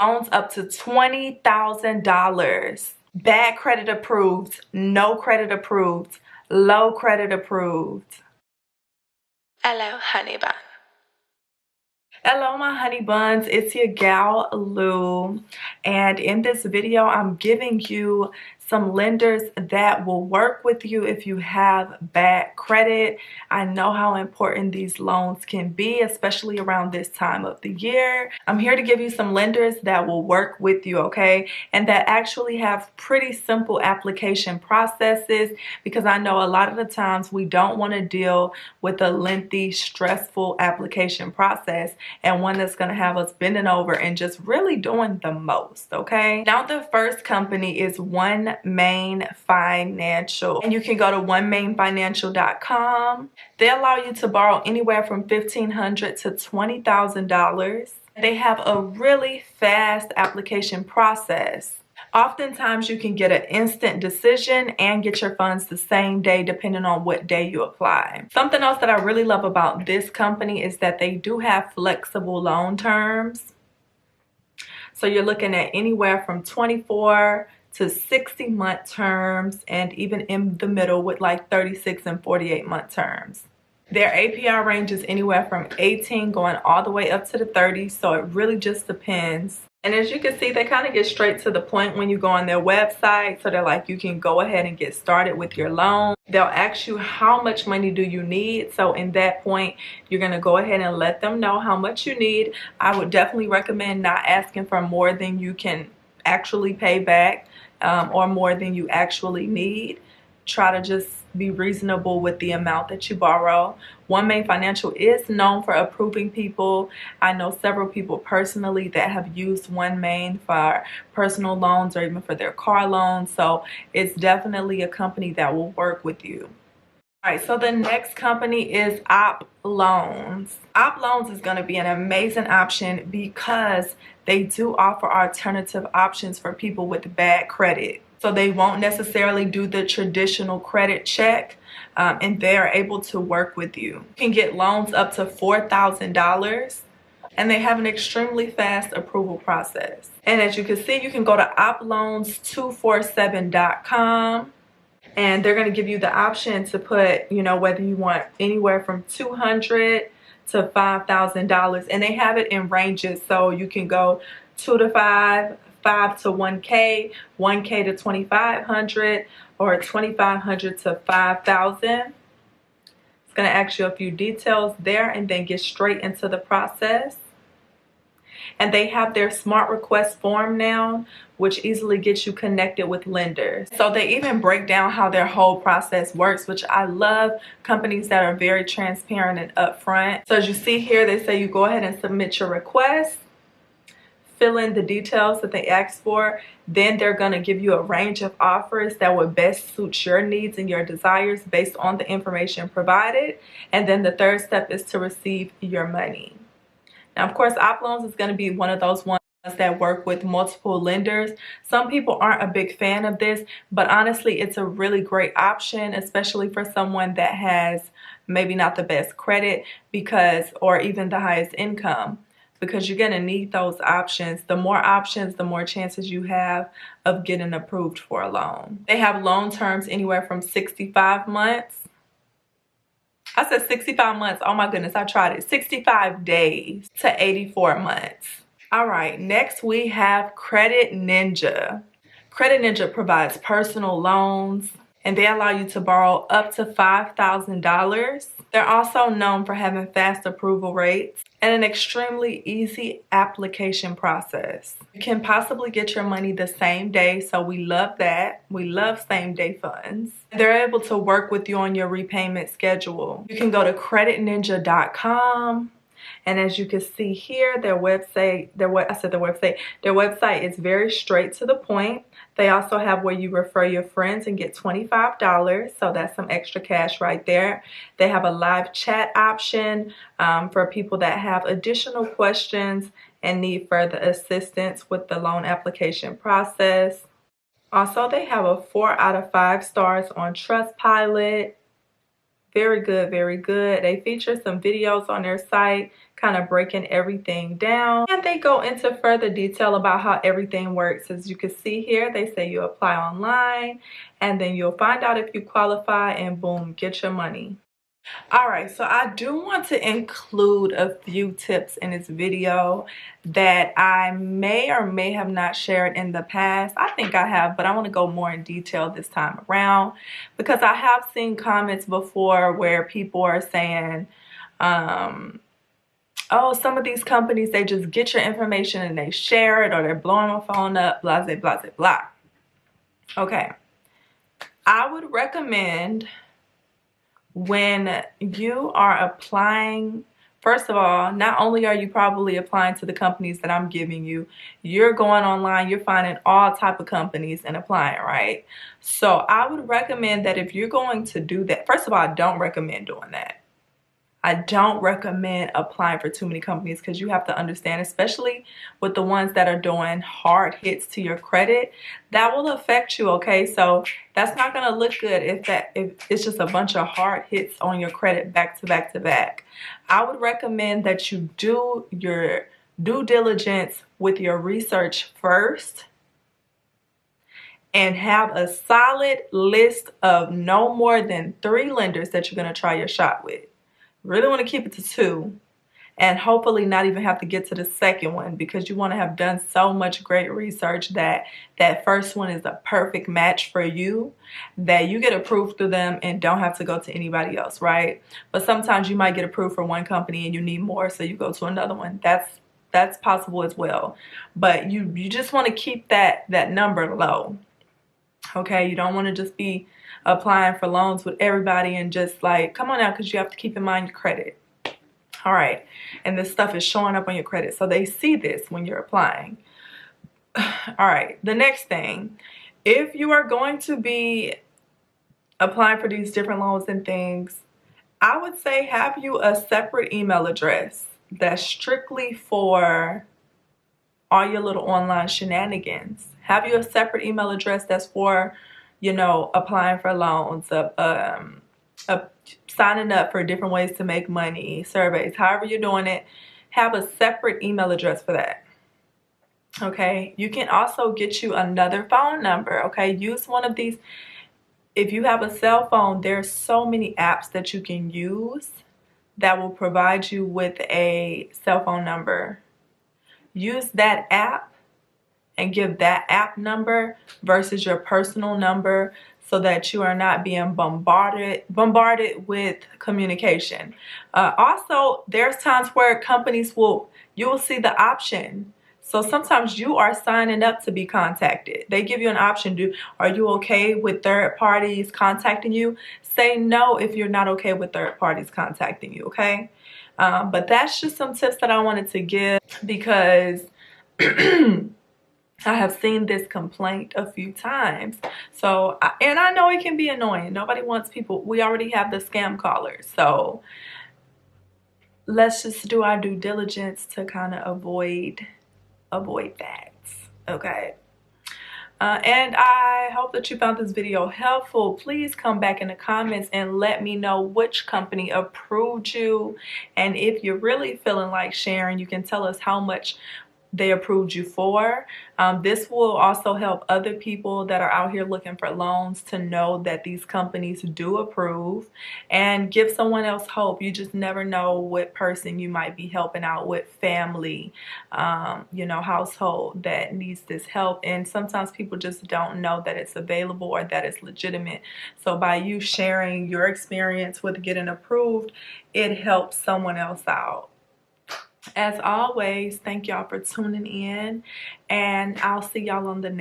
Loans up to $20,000. Bad credit approved, no credit approved, low credit approved. Hello, honey bun. Hello my honey buns, it's your gal Lou, and in this video I'm giving you some lenders that will work with you if you have bad credit. I know how important these loans can be, especially around this time of the year. I'm here to give you some lenders that will work with you, okay, and that actually have pretty simple application processes, because I know a lot of the times we don't want to deal with a lengthy, stressful application process and one that's going to have us bending over and just really doing the most, okay? Now the first company is One Main Financial, and you can go to onemainfinancial.com. They allow you to borrow anywhere from $1,500 to $20,000. They have a really fast application process. Oftentimes you can get an instant decision and get your funds the same day depending on what day you apply. Something else that I really love about this company is that they do have flexible loan terms. So you're looking at anywhere from 24 to 60-month terms, and even in the middle with like 36 and 48-month terms. Their APR range is anywhere from 18 going all the way up to the 30, so it really just depends. And as you can see, they kind of get straight to the point when you go on their website. So they're like, you can go ahead and get started with your loan. They'll ask you how much money do you need. So in that point, you're going to go ahead and let them know how much you need. I would definitely recommend not asking for more than you can actually pay back or more than you actually need. Try to just be reasonable with the amount that you borrow. One Main Financial is known for approving people. I know several people personally that have used One Main for personal loans or even for their car loans. So it's definitely a company that will work with you. All right, so the next company is Op Loans. Op Loans is going to be an amazing option because they do offer alternative options for people with bad credit. So they won't necessarily do the traditional credit check, and they're able to work with you. You can get loans up to $4,000, and they have an extremely fast approval process. And as you can see, you can go to oploans247.com. and they're going to give you the option to put, you know, whether you want anywhere from $200 to $5,000, and they have it in ranges. So you can go 2 to 5, 5 to 1K, 1K to 2,500, or 2,500 to 5,000. It's going to ask you a few details there and then get straight into the process. And they have their smart request form now, which easily gets you connected with lenders. So they even break down how their whole process works, which I love. Companies that are very transparent and upfront. So as you see here, they say you go ahead and submit your request, fill in the details that they ask for. Then they're going to give you a range of offers that would best suit your needs and your desires based on the information provided. And then the third step is to receive your money. Now, of course, Op Loans is going to be one of those ones that work with multiple lenders. Some people aren't a big fan of this, but honestly, it's a really great option, especially for someone that has maybe not the best credit or even the highest income, because you're going to need those options. The more options, the more chances you have of getting approved for a loan. They have loan terms anywhere from 65 months. I said 65 months. Oh my goodness, I tried it. 65 days to 84 months. All right, next we have Credit Ninja. Credit Ninja provides personal loans, and they allow you to borrow up to $5,000. They're also known for having fast approval rates and an extremely easy application process. You can possibly get your money the same day, so we love that. We love same day funds. They're able to work with you on your repayment schedule. You can go to creditninja.com. And as you can see here, their website is very straight to the point. They also have where you refer your friends and get $25. So that's some extra cash right there. They have a live chat option for people that have additional questions and need further assistance with the loan application process. Also, they have a 4 out of 5 stars on Trustpilot. Very good, very good. They feature some videos on their site kind of breaking everything down. And they go into further detail about how everything works. As you can see here, they say you apply online and then you'll find out if you qualify and boom, get your money. Alright, so I do want to include a few tips in this video that I may or may have not shared in the past. I think I have, but I want to go more in detail this time around because I have seen comments before where people are saying, oh, some of these companies, they just get your information and they share it, or they're blowing my phone up, blah, blah, blah, blah. Okay, I would recommend when you are applying, first of all, not only are you probably applying to the companies that I'm giving you, you're going online, you're finding all type of companies and applying, right? So I would recommend that if you're going to do that, first of all, I don't recommend doing that. I don't recommend applying for too many companies because you have to understand, especially with the ones that are doing hard hits to your credit, that will affect you, okay? So that's not going to look good if it's just a bunch of hard hits on your credit back to back to back. I would recommend that you do your due diligence with your research first and have a solid list of no more than 3 lenders that you're going to try your shot with. Really want to keep it to 2 and hopefully not even have to get to the second one because you want to have done so much great research that that first one is a perfect match for you, that you get approved through them and don't have to go to anybody else, right? But sometimes you might get approved for one company and you need more, so you go to another one. That's possible as well. But you just want to keep that number low. Okay, you don't want to just be applying for loans with everybody and just like, come on out, because you have to keep in mind your credit. All right, and this stuff is showing up on your credit, so they see this when you're applying. All right, the next thing, if you are going to be applying for these different loans and things, I would say have you a separate email address that's strictly for all your little online shenanigans. Have you a separate email address that's for, you know, applying for loans, signing up for different ways to make money, surveys, however you're doing it. Have a separate email address for that. Okay, you can also get you another phone number. Okay, use one of these. If you have a cell phone, there's so many apps that you can use that will provide you with a cell phone number. Use that app and give that app number versus your personal number so that you are not being bombarded with communication. Also, there's times where companies you will see the option. So sometimes you are signing up to be contacted. They give you an option. Are you okay with third parties contacting you? Say no if you're not okay with third parties contacting you, okay? But that's just some tips that I wanted to give because I have seen this complaint a few times. So, and I know it can be annoying. Nobody wants people. We already have the scam callers. So let's just do our due diligence to kind of avoid that. Okay. And I hope that you found this video helpful. Please come back in the comments and let me know which company approved you. And if you're really feeling like sharing, you can tell us how much they approved you for. This will also help other people that are out here looking for loans to know that these companies do approve, and give someone else hope. You just never know what person you might be helping out with, family, you know, household that needs this help. And sometimes people just don't know that it's available or that it's legitimate. So by you sharing your experience with getting approved, it helps someone else out. As always, thank y'all for tuning in, and I'll see y'all on the next